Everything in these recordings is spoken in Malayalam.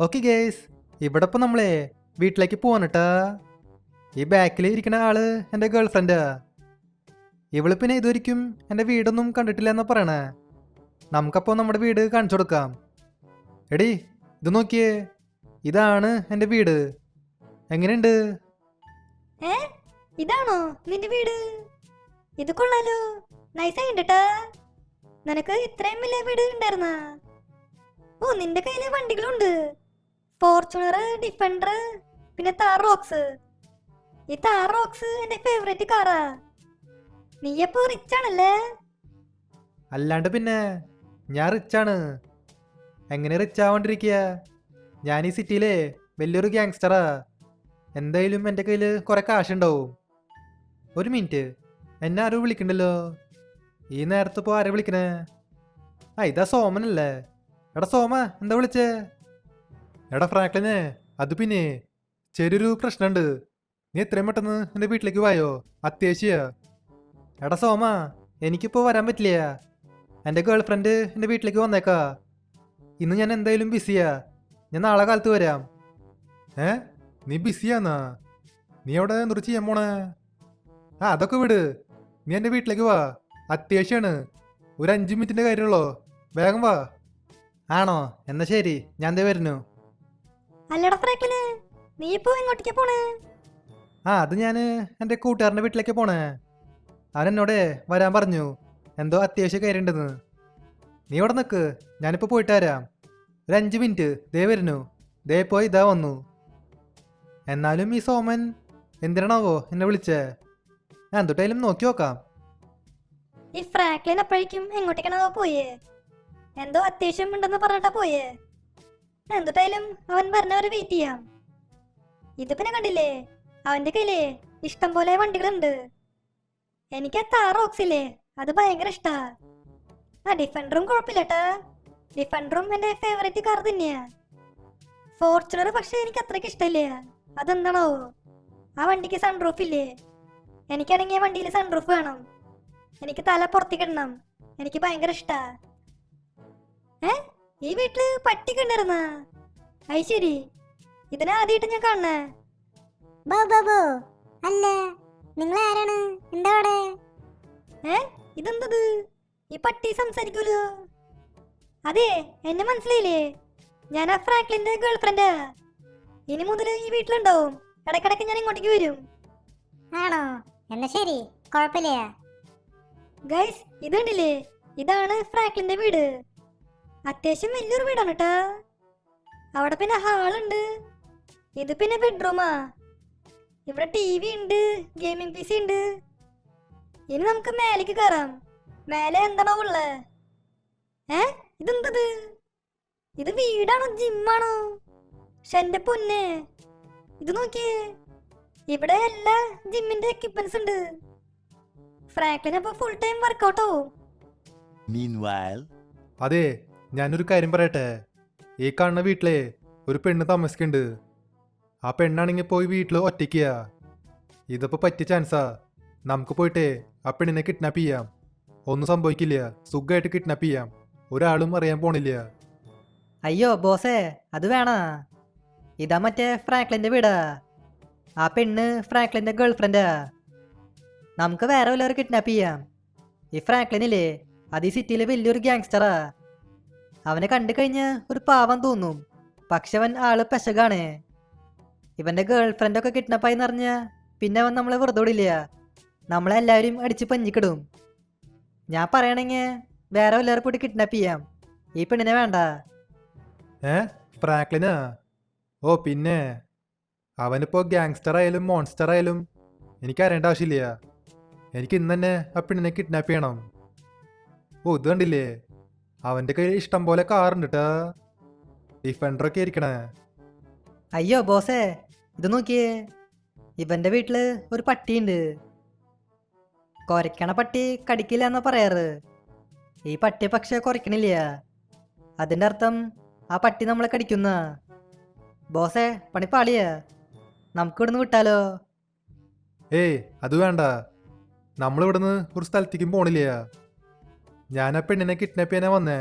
ഓക്കെ ഗേസ്, ഇവിടെ ഇപ്പോൾ നമ്മളെ വീട്ടിലേക്ക് പോവാണ് കേട്ടാ. ഈ ബാക്കിൽ ഇരിക്കുന്ന ആള് എൻ്റെ ഗേൾ ഫ്രണ്ടാ. ഇവള് പിന്നെ ഇതുവരെയ്ക്കും എൻ്റെ വീടൊന്നും കണ്ടിട്ടില്ല എന്നാ പറയണേ. നമുക്കപ്പോൾ നമ്മുടെ വീട് കാണിച്ചു കൊടുക്കാം. എടി, ഇത് നോക്കിയേ, ഇതാണ് എൻ്റെ വീട്. എങ്ങനെയുണ്ട്? ഏ ഇതാണോ നിന്റെ വീട്? ഇത് കൊള്ളാലോ, നൈസായിട്ടാ. നിനക്ക് ഇത്രയും വലിയ വീട് ഉണ്ടായിരുന്ന? ഓ, നിന്റെ കയ്യില് വണ്ടികളുണ്ട്. ഫോർച്യൂണർ, ഡിഫൻഡർ, പിന്നെ താർ റോക്സ്. ഈ താർ റോക്സ് എന്റെ ഫേവറേറ്റ് കാറാ. നീയപ്പോ റിച്ച് ആണല്ലേ? അല്ലാണ്ട് പിന്നെ, ഞാൻ റിച്ചാണ്. എങ്ങനെ റിച്ച് ആവാണ്ടിരിക്കുക? ഞാൻ ഈ സിറ്റിയിലെ വലിയൊരു ഗ്യാങ്സ്റ്ററാ. എന്തായാലും എൻ്റെ കയ്യിൽ കുറെ കാശുണ്ടാവും. ഒരു മിനിറ്റ്, എന്നെ ആരോ വിളിക്കണ്ടല്ലോ. ഈ നേരത്തെ ഇപ്പോൾ ആരെ വിളിക്കണേ? ഇതാ സോമനല്ലേ? എടാ സോമ, എന്താ വിളിച്ചേ? എടാ ഫ്രാങ്ക്ലിനെ, അത് പിന്നെ ചെറിയൊരു പ്രശ്നമുണ്ട്. നീ എത്രയും പെട്ടെന്ന് എൻ്റെ വീട്ടിലേക്ക് വായോ, അത്യാവശ്യ. എടാ സോമ, എനിക്കിപ്പോൾ വരാൻ പറ്റില്ല. എൻ്റെ ഗേൾ ഫ്രണ്ട് എൻ്റെ വീട്ടിലേക്ക് വന്നേക്കാ. ഇന്ന് ഞാൻ എന്തായാലും ബിസിയാ. ഞാൻ നാളെ കാലത്ത് വരാം. നീ ബിസിയാന്നാ? നീ അവിടെ എന്തൊരു ചെയ്യാൻ പോണേ? അതൊക്കെ വിട്. നീ എൻ്റെ വീട്ടിലേക്ക് വാ, അത്യാവശ്യമാണ്. ഒരു 5 മിനിറ്റിൻ്റെ കാര്യമുള്ളൂ. വേഗം വാ. ആണോ? എന്നാ ശരി, ഞാൻ ദേ വരുന്നു. അല്ലടാ ഫ്രാങ്ക്ലിന്, നീ ഇപ്പോ എങ്ങോട്ടേക്കാ പോണേ? അത് ഞാൻ എൻ്റെ കൂട്ടുകാരൻ്റെ വീട്ടിലേക്ക് പോണേ. അവനെന്നോട് വരാൻ പറഞ്ഞു, എന്തോ അത്യാവശ്യ കാര്യമുണ്ടെന്ന്. നീ ഇവിടെ നിൽക്ക്, ഞാനിപ്പോൾ പോയിട്ട് വരാം. ഒരു 5 മിനിറ്റ്, ദേ വരുന്നു. ദേ പോയി ഇതാ വന്നു. എന്നാലും ഈ സോമൻ എന്തിനാണാവോ എന്നെ വിളിച്ചേ? ഞാൻ എന്തൊട്ടായാലും നോക്കി നോക്കാം. ഈ ഫ്രാങ്ക്ലിൻ അപ്പോഴേക്കും എങ്ങോട്ടേക്കാണോ പോയേ? എന്തോ അത്യാവശ്യം ഉണ്ടെന്ന് പറഞ്ഞിട്ടാ പോയേ. എന്തുട്ടായാലും അവൻ പറഞ്ഞവരെ വെയിറ്റ് ചെയ്യാം. ഇത് പിന്നെ കണ്ടില്ലേ, അവന്റെ കയ്യില് ഇഷ്ടം പോലെ വണ്ടികളുണ്ട്. എനിക്ക് ആ താർ റോക്സില്ലേ, അത് ഭയങ്കര ഇഷ്ടാ. ഡിഫൻഡറും കുഴപ്പമില്ലട്ടാ. ഡിഫൻഡറും എന്റെ ഫേവറേറ്റ് കാർ തന്നെയാ. ഫോർച്യൂണർ പക്ഷെ എനിക്ക് അത്രയ്ക്ക് ഇഷ്ടമില്ല. അതെന്താണോ? ആ വണ്ടിക്ക് സൺറൂഫ് ഇല്ലേ? എനിക്കാണെങ്കിൽ ആ വണ്ടിയിൽ സൺറൂഫ് വേണം. എനിക്ക് തല പുറത്തേക്ക് ഇടണം. എനിക്ക് ഭയങ്കര ഇഷ്ടാ. ഈ വീട്ടില് പട്ടിക്ക് ഉണ്ടായിരുന്ന? അത് ശരി, ഇതിനാദ്യമായിട്ട് ഞാൻ കാണണേ. ബാബു, അല്ല, നിങ്ങൾ ആരാണ്? എന്താ അവിടെ? ഇതെന്തത്? ഈ പട്ടി സംസാരിക്കൂലോ? അതെ, എന്നെ മനസ്സിലായില്ലേ? ഞാൻ ആ ഫ്രാങ്ക്ലിന്റെ ഗേൾ ഫ്രണ്ടാ. ഇനി മുതൽ ഈ വീട്ടിലുണ്ടാവും. ഇടയ്ക്കിടയ്ക്ക് ഞാൻ ഇങ്ങോട്ടേക്ക് വരും. ആണോ? എന്നാ ശരി, കുഴപ്പമില്ല. ഗൈസ്, ഇത് കണ്ടില്ലേ? ഇതാണ് ഫ്രാങ്ക്ലിന്റെ വീട്. അത്യാവശ്യം വലിയൊരു വീടാണ് കേട്ടാ. അവിടെ പിന്നെ ഹാളുണ്ട്. ഇത് പിന്നെ ബെഡ്റൂമാ. ഇവിടെ TV ഉണ്ട്, ഗെയിമിംഗ് PC ഉണ്ട്. ഇനി നമുക്ക് മേലേക്ക് കയറാം. മേലെ എന്താണോ ഉള്ളേ? ഇതെന്തത്? ഇത് വീടാണോ ജിമ്മാണോ? പക്ഷെ എന്റെ പൊന്നെ, ഇത് നോക്കിയേ, ഇവിടെ എല്ലാ ജിമ്മിന്റെ എക്യുപ്മെന്റ്സ് ഉണ്ട്. ഫ്രാങ്ക്ലിൻ അപ്പൊ ഫുൾ ടൈം വർക്കൗട്ട് ആവും. അതെ, ഞാനൊരു കാര്യം പറയട്ടെ. ഈ കാണുന്ന വീട്ടിലെ ഒരു പെണ്ണ് താമസിക്കുന്നുണ്ട്. ആ പെണ്ണാണെങ്കിൽ പോയി വീട്ടിൽ ഒറ്റയ്ക്കുക. ഇതിപ്പോൾ പറ്റിയ ചാൻസാ. നമുക്ക് പോയിട്ട് ആ പെണ്ണിനെ കിഡ്നാപ്പ് ചെയ്യാം. ഒന്നും സംഭവിക്കില്ല, സുഖമായിട്ട് കിഡ്നാപ്പ് ചെയ്യാം. ഒരാളും അറിയാൻ പോണില്ല. അയ്യോ ബോസേ, അത് വേണ. ഇതാ മറ്റേ ഫ്രാങ്ക്ലിൻ്റെ വീടാ. ആ പെണ്ണ് ഫ്രാങ്ക്ലിൻ്റെ ഗേൾ ഫ്രണ്ടാ. നമുക്ക് വേറെ വല്ലവരും കിഡ്നാപ്പ് ചെയ്യാം. ഈ ഫ്രാങ്ക്ലിനില്ലേ, അത് ഈ സിറ്റിയിലെ വലിയൊരു ഗ്യാങ്സ്റ്ററാ. അവനെ കണ്ടു കഴിഞ്ഞ് ഒരു പാവം തോന്നും, പക്ഷെ അവൻ ആള് പെശകാണ്. ഇവൻ്റെ ഗേൾ ഫ്രണ്ടൊക്കെ കിഡ്നാപ്പായി നിറഞ്ഞ പിന്നെ അവൻ നമ്മളെ വെറുതെ വിടില്ല. നമ്മളെല്ലാവരും അടിച്ച് പഞ്ഞിക്കിടും. ഞാൻ പറയണെങ്കിൽ വേറെ വല്ലവരും പോയിട്ട് കിഡ്നാപ്പ് ചെയ്യാം. ഈ പെണ്ണിനെ വേണ്ട. ഫ്രാങ്ക്ലിനാ? ഓ പിന്നെ, അവനിപ്പോൾ ഗ്യാങ്സ്റ്റർ ആയാലും മോൺസ്റ്റർ ആയാലും എനിക്ക് അറിയേണ്ട ആവശ്യമില്ല. എനിക്ക് ഇന്ന് തന്നെ ആ പെണ്ണിനെ കിഡ്നാപ്പ് ചെയ്യണം. ഓ, ഇത് കണ്ടില്ലേ, അവൻ്റെ കയ്യിൽ ഇഷ്ടം പോലെ കാറുണ്ട് കേട്ടാ. ഡിഫൻഡറൊക്കെ ഇരിക്കണേ. അയ്യോ ബോസേ, ഇത് നോക്കിയേ, ഇവന്റെ വീട്ടില് ഒരു പട്ടിയുണ്ട്. കുരയ്ക്കണ പട്ടി കടിക്കില്ല എന്നാ പറയാറ്. ഈ പട്ടി പക്ഷെ കുരയ്ക്കണില്ല. അതിന്റെ അർത്ഥം ആ പട്ടി നമ്മളെ കടിക്കുന്ന. ബോസേ, പണി പാളിയാ. നമുക്ക് ഇവിടുന്ന് വിട്ടാലോ? അത് വേണ്ട. നമ്മളിവിടുന്ന് ഒരു സ്ഥലത്തേക്കും പോണില്ല. ഞാൻ ആ പെണ്ണിനെ കിഡ്നാപ്പ് ചെയ്യാനാ വന്നേ.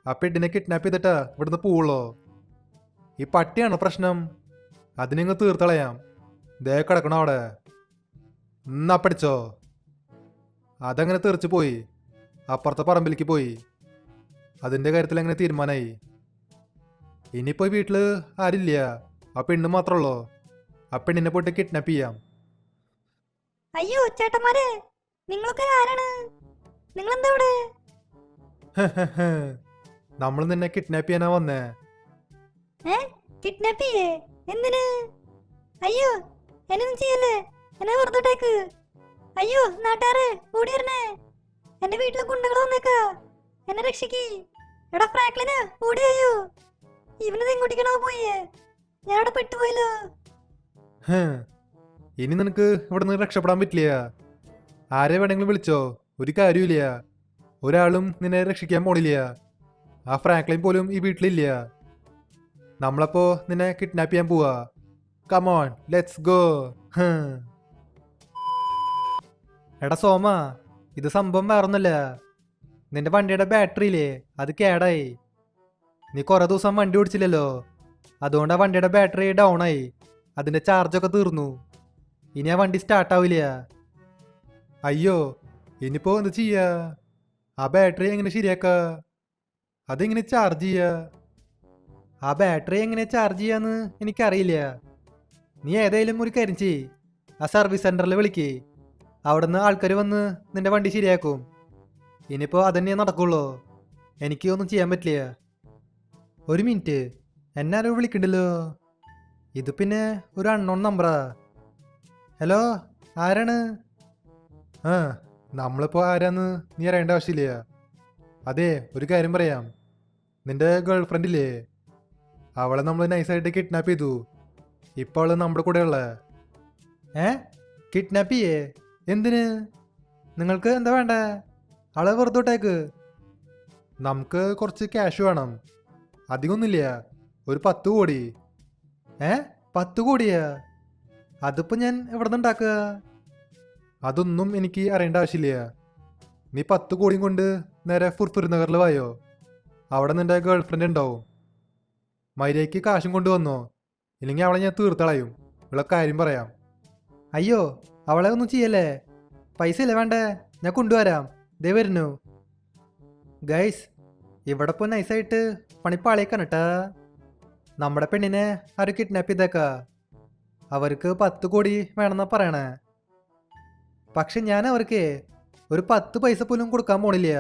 ആ പെണ്ണിനെ കിഡ്നാപ്പ് ചെയ്തിട്ടാ ഇവിടുന്ന് പോവുള്ളോ? ഈ പട്ടിയാണ് പ്രശ്നം. അതിനിങ്ങ് തീർത്തളയാം. ദേ കിടക്കണോ അവിടെ. എന്നാ പഠിച്ചോ. അതങ്ങനെ തെറിച്ച് പോയി. അപ്പുറത്തെ പറമ്പിലേക്ക് പോയി. അതിൻ്റെ കാര്യത്തിൽ അങ്ങനെ തീരുമാനമായി. ഇനിയിപ്പോൾ വീട്ടിൽ ആരില്ല. ആ പെണ്ണ് മാത്രമുള്ളൂ. ആ പെണ്ണിനെ പോയിട്ട് കിഡ്നാപ്പ് ചെയ്യാം. അയ്യോ ചേട്ടന്മാരെ, നിങ്ങളൊക്കെ ആരാണ്? നിങ്ങളെന്താ ഇവിടെ? നമ്മൾ നിന്നെ കിഡ്നാപ്പ് ചെയ്യാനാ വന്നേ. കിഡ്നാപ്പ് ചെയ്യേ? എന്തിന്? അയ്യോ എന്നൊന്നും ചെയ്യല്ലേ, എന്നെ വെറുതോട്ടേക്ക്. അയ്യോ നാട്ടുകാരെ ഓടി വരണേ, എന്റെ വീട്ടിലെ ഗുണ്ടകൾ വന്നേക്കാ, എന്നെ രക്ഷിക്ക്. എടാ ഫ്രാങ്ക്ലിന് ഓടി. അയ്യോ ഇവനത് എങ്ങോട്ടേക്കാണോ പോയേ? ഞാനവിടെ പെട്ടുപോയല്ലോ. ഹ്, ഇനി നിനക്ക് ഇവിടെ നിന്ന് രക്ഷപ്പെടാൻ പറ്റില്ല. ആരെ വേണമെങ്കിലും വിളിച്ചോ, ഒരു കാര്യമില്ല. ഒരാളും നിന്നെ രക്ഷിക്കാൻ പോണില്ല. ആ ഫ്രാങ്ക്ലിൻ പോലും ഈ വീട്ടിലില്ല. നമ്മളപ്പോ നിന്നെ കിഡ്നാപ്പ് ചെയ്യാൻ പോവാ. Come on let's go. എടാ സോമ, ഇത് സംഭവം വേറൊന്നുമല്ല. നിന്റെ വണ്ടിയുടെ ബാറ്ററിയില്ലേ, അത് കേടായി. നീ കുറെ ദിവസം വണ്ടി ഓടിച്ചില്ലല്ലോ, അതുകൊണ്ട് ആ വണ്ടിയുടെ ബാറ്ററി ഡൗൺ ആയി. അതിന്റെ ചാർജൊക്കെ തീർന്നു. ഇനി ആ വണ്ടി സ്റ്റാർട്ടാവില്ല. അയ്യോ, ഇനിയിപ്പോ എന്ത് ചെയ്യാ? ആ ബാറ്ററി എങ്ങനെ ശരിയാക്ക? അതെങ്ങനെ ചാർജ് ചെയ്യാ? ആ ബാറ്ററി എങ്ങനെ ചാർജ് ചെയ്യാന്ന് എനിക്കറിയില്ല. നീ ഏതായാലും ഒരു കാര്യം ചെയ്യ്, ആ സർവീസ് സെന്ററിൽ വിളിക്ക്. അവിടുന്ന് ആൾക്കാർ വന്ന് നിന്റെ വണ്ടി ശരിയാക്കും. ഇനിയിപ്പോ അതന്നെ നടക്കുള്ളൂ. എനിക്ക് ഒന്നും ചെയ്യാൻ പറ്റില്ല. ഒരു മിനിറ്റ്, എന്നെ ആരോ വിളിക്കണ്ടല്ലോ. ഇത് പിന്നെ ഒരു അൺനോൺ നമ്പറാ. ഹലോ, ആരാണ്? ആ, നമ്മളിപ്പോൾ ആരാന്ന് നീ അറിയേണ്ട ആവശ്യമില്ല. അതെ, ഒരു കാര്യം പറയാം. നിന്റെ ഗേൾ ഫ്രണ്ടില്ലേ, അവളെ നമ്മൾ നൈസായിട്ട് കിഡ്നാപ്പ് ചെയ്തു. ഇപ്പോൾ അവള് നമ്മുടെ കൂടെയുള്ള. കിഡ്നാപ്പ് ചെയ്യേ? എന്തിന്? നിങ്ങൾക്ക് എന്താ വേണ്ട? അവളെ വെറുതെ വിട്ടേക്ക്. നമുക്ക് കുറച്ച് ക്യാഷ് വേണം. അധികമൊന്നുമില്ല, ഒരു 10 കോടി. 10 കോടിയാ? അതിപ്പോൾ ഞാൻ എവിടെ നിന്ന് ഉണ്ടാക്കുക? അതൊന്നും എനിക്ക് അറിയേണ്ട ആവശ്യമില്ല. നീ 10 കോടിയും കൊണ്ട് നേരെ ഫുർഫുർ നഗറിൽ വായോ. അവിടെ നിന്റെ ഗേൾ ഫ്രണ്ട് ഉണ്ടാവും. മര്യാദയ്ക്ക് കാശും കൊണ്ടുവന്നോ, ഇല്ലെങ്കിൽ അവളെ ഞാൻ തീർത്തളയും. ഉള്ള കാര്യം പറയാം. അയ്യോ, അവളെ ഒന്നും ചെയ്യല്ലേ. പൈസ ഇല്ല വേണ്ടേ, ഞാൻ കൊണ്ടുവരാം. ദേ വരുന്നു. ഗൈസ്, ഇവിടെ ഇപ്പോൾ നൈസായിട്ട് പണിപ്പാളിയേക്കാണ് കേട്ടാ. നമ്മുടെ പെണ്ണിനെ ആരും കിഡ്നാപ്പ് ചെയ്തേക്കാ. അവർക്ക് 10 കോടി വേണമെന്നാ പറയണേ. പക്ഷെ ഞാൻ അവർക്ക് ഒരു 10 പൈസ പോലും കൊടുക്കാൻ പോണില്ല.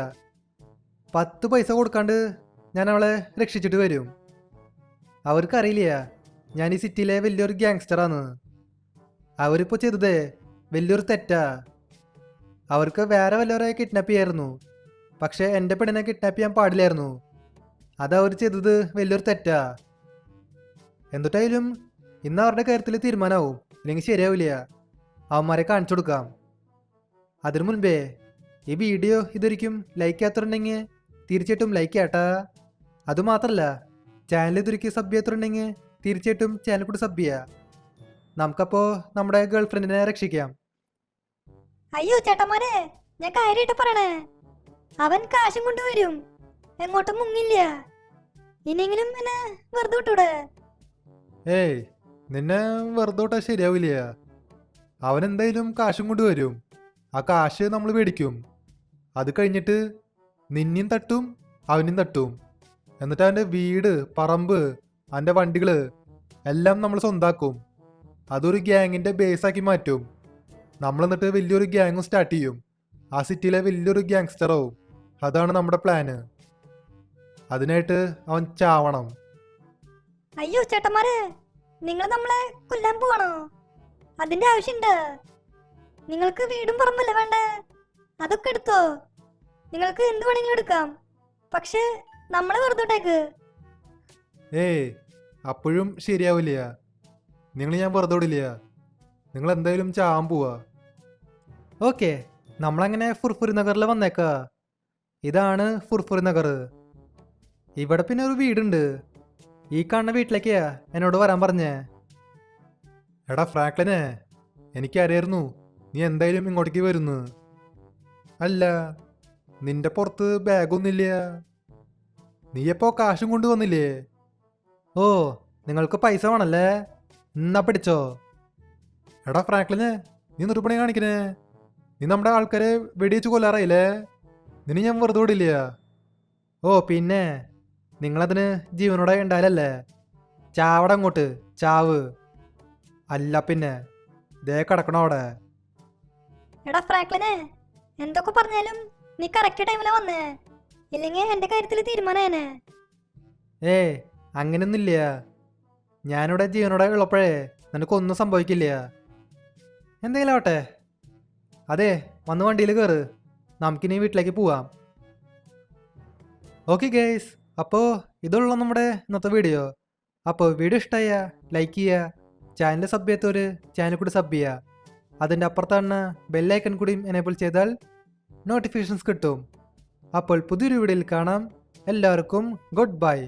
10 പൈസ കൊടുക്കാണ്ട് ഞാൻ അവളെ രക്ഷിച്ചിട്ട് വരും. അവർക്കറിയില്ല ഞാൻ ഈ സിറ്റിയിലെ വലിയൊരു ഗ്യാങ്സ്റ്ററാണ്. അവരിപ്പോൾ ചെയ്തത് വലിയൊരു തെറ്റാ. അവർക്ക് വേറെ വല്ലവരെ കിഡ്നാപ്പ് ചെയ്യായിരുന്നു, പക്ഷെ എൻ്റെ പെണ്ണിനെ കിഡ്നാപ്പ് ചെയ്യാൻ പാടില്ലായിരുന്നു. അതവർ ചെയ്തത് വലിയൊരു തെറ്റാ. എന്നിട്ടായാലും ഇന്ന് അവരുടെ കാര്യത്തിൽ തീരുമാനമാവും, ഇല്ലെങ്കിൽ ശരിയാവില്ല. അവന്മാരെ കാണിച്ചു കൊടുക്കാം. അതിനു മുൻപേ ഈ വീഡിയോ ഇതൊരിക്കും ലൈക്ക് ചെയ്യാത്തുണ്ടെങ്കിൽ തീർച്ചയായിട്ടും ലൈക്ക് ചെയ്യാട്ടാ. അതുമാത്രമല്ല, ചാനൽ ഇതൊരിക്കും സബ് ചെയ്യാത്തുണ്ടെങ്കിൽ തീർച്ചയായിട്ടും ചാനൽ കൂടി സബ് ചെയ്യുക. നമുക്കപ്പോൾ നമ്മുടെ ഗേൾ ഫ്രണ്ടിനെ രക്ഷിക്കാം. അയ്യോ ചേട്ടന്മാരെ, ഞാൻ കാര്യമായിട്ട് പറയണേ, അവൻ കാശും കൊണ്ടുവരും, എങ്ങോട്ടും മുങ്ങില്ല. ഇനിയെങ്കിലും എന്നെ വെറുതെ വിട്ടൂടെ? ഏയ്, നിന്നെ വെറുതെ വിട്ടാൽ ശരിയാവില്ല. അവനെന്തായാലും കാശും കൊണ്ടുവരും. ആ കാശ് നമ്മൾ മേടിക്കും. അത് കഴിഞ്ഞിട്ട് നിന്നെയും തട്ടും അവനെയും തട്ടും. എന്നിട്ട് അവൻ്റെ വീട്, പറമ്പ്, അവൻ്റെ വണ്ടികൾ എല്ലാം നമ്മൾ സ്വന്താക്കും. അതൊരു ഗ്യാങ്ങിൻ്റെ ബേസാക്കി മാറ്റും. നമ്മൾ എന്നിട്ട് വലിയൊരു ഗ്യാങ്ങും സ്റ്റാർട്ട് ചെയ്യും. ആ സിറ്റിയിലെ വലിയൊരു ഗ്യാങ്സ്റ്ററാവും. അതാണ് നമ്മുടെ പ്ലാന്. അതിനായിട്ട് അവൻ ചാവണം. അയ്യോ ചേട്ടന്മാരെ, നിങ്ങൾ നമ്മളെ കൊല്ലാൻ പോവാണോ? അതിന്റെ ആവശ്യമുണ്ട്? നിങ്ങൾക്ക് വീടും പറമ്പല്ലേ വേണ്ടേ? അതൊക്കെ എടുത്തോ. നിങ്ങൾക്ക് എന്ത് വേണമെങ്കിലും എടുക്കാം, പക്ഷെ നമ്മളെ വെറുതെ വിട്ടേക്ക്. ഏയ്, അപ്പോഴും ശരിയാവില്ല. നിങ്ങൾ ഞാൻ വെറുതെ വിടില്ല. നിങ്ങൾ എന്തായാലും ചാവാൻ പോവാ. ഓക്കെ, നമ്മളങ്ങനെ ഫുർഫുരി നഗറിൽ വന്നേക്കാ. ഇതാണ് ഫുർഫുരി നഗർ. ഇവിടെ പിന്നെ ഒരു വീടുണ്ട്. ഈ കാണുന്ന വീട്ടിലേക്കാ എന്നോട് വരാൻ പറഞ്ഞേ. എടാ ഫ്രാങ്ക്ലിനെ, എനിക്കറിയായിരുന്നു നീ എന്തായാലും ഇങ്ങോട്ടേക്ക് വരുന്നു. അല്ല, നിന്റെ പുറത്ത് ബാഗൊന്നുമില്ല. നീ എപ്പോ കാശും കൊണ്ടുവന്നില്ലേ? ഓ, നിങ്ങൾക്ക് പൈസ വേണല്ലേ? എന്നാ പിടിച്ചോ. എടാ ഫ്രാങ്ക്ലിന്, നീ നിർപ്പണി കാണിക്കണേ. നീ നമ്മുടെ ആൾക്കാരെ വെടിവെച്ച് കൊല്ലാറായില്ലേ? നിന്നെ ഞാൻ വെറുതെ വിടില്ല. ഓ പിന്നെ നിങ്ങളതിന് ജീവനോടെ ഉണ്ടായാലല്ലേ? ചാവട അങ്ങോട്ട്, ചാവ്. അല്ല പിന്നെ ദേ കിടക്കണോ അവിടെ. എടാ ഫ്രാങ്ക്ലിനെ, എന്തൊക്കെ പറഞ്ഞാലും നീ കറക്റ്റ് ടൈമിലാ വന്നേ. ഇല്ലെങ്കിൽ എന്റെ കാര്യത്തിൽ തീരുമാനേനെ. ഏ അങ്ങനെയൊന്നുമില്ല. ഞാനിവിടെ ജീവനോടെ ഉള്ളപ്പോഴേ നിനക്കൊന്നും സംഭവിക്കില്ല. എന്തെങ്കിലും ആവട്ടെ. അതെ, വന്ന് വണ്ടിയിൽ കയറ്. നമുക്കിനി വീട്ടിലേക്ക് പോവാം. ഓക്കെ ഗേയ്സ്, അപ്പോൾ ഇതുള്ള നമ്മുടെ ഇന്നത്തെ വീഡിയോ. അപ്പോൾ വീഡിയോ ഇഷ്ടമായ ലൈക്ക് ചെയ്യുക, ചാനൽ സബ് ചെയ്യാത്തവർ ചാനൽ കൂടി സബ് ചെയ്യുക. അതിൻ്റെ അപ്പുറത്താണ് ബെല്ലൈക്കൺ കൂടിയും എനേബിൾ ചെയ്താൽ നോട്ടിഫിക്കേഷൻസ് കിട്ടും. അപ്പോൾ പുതിയൊരു വീഡിയോയിൽ കാണാം. എല്ലാവർക്കും ഗുഡ് ബൈ.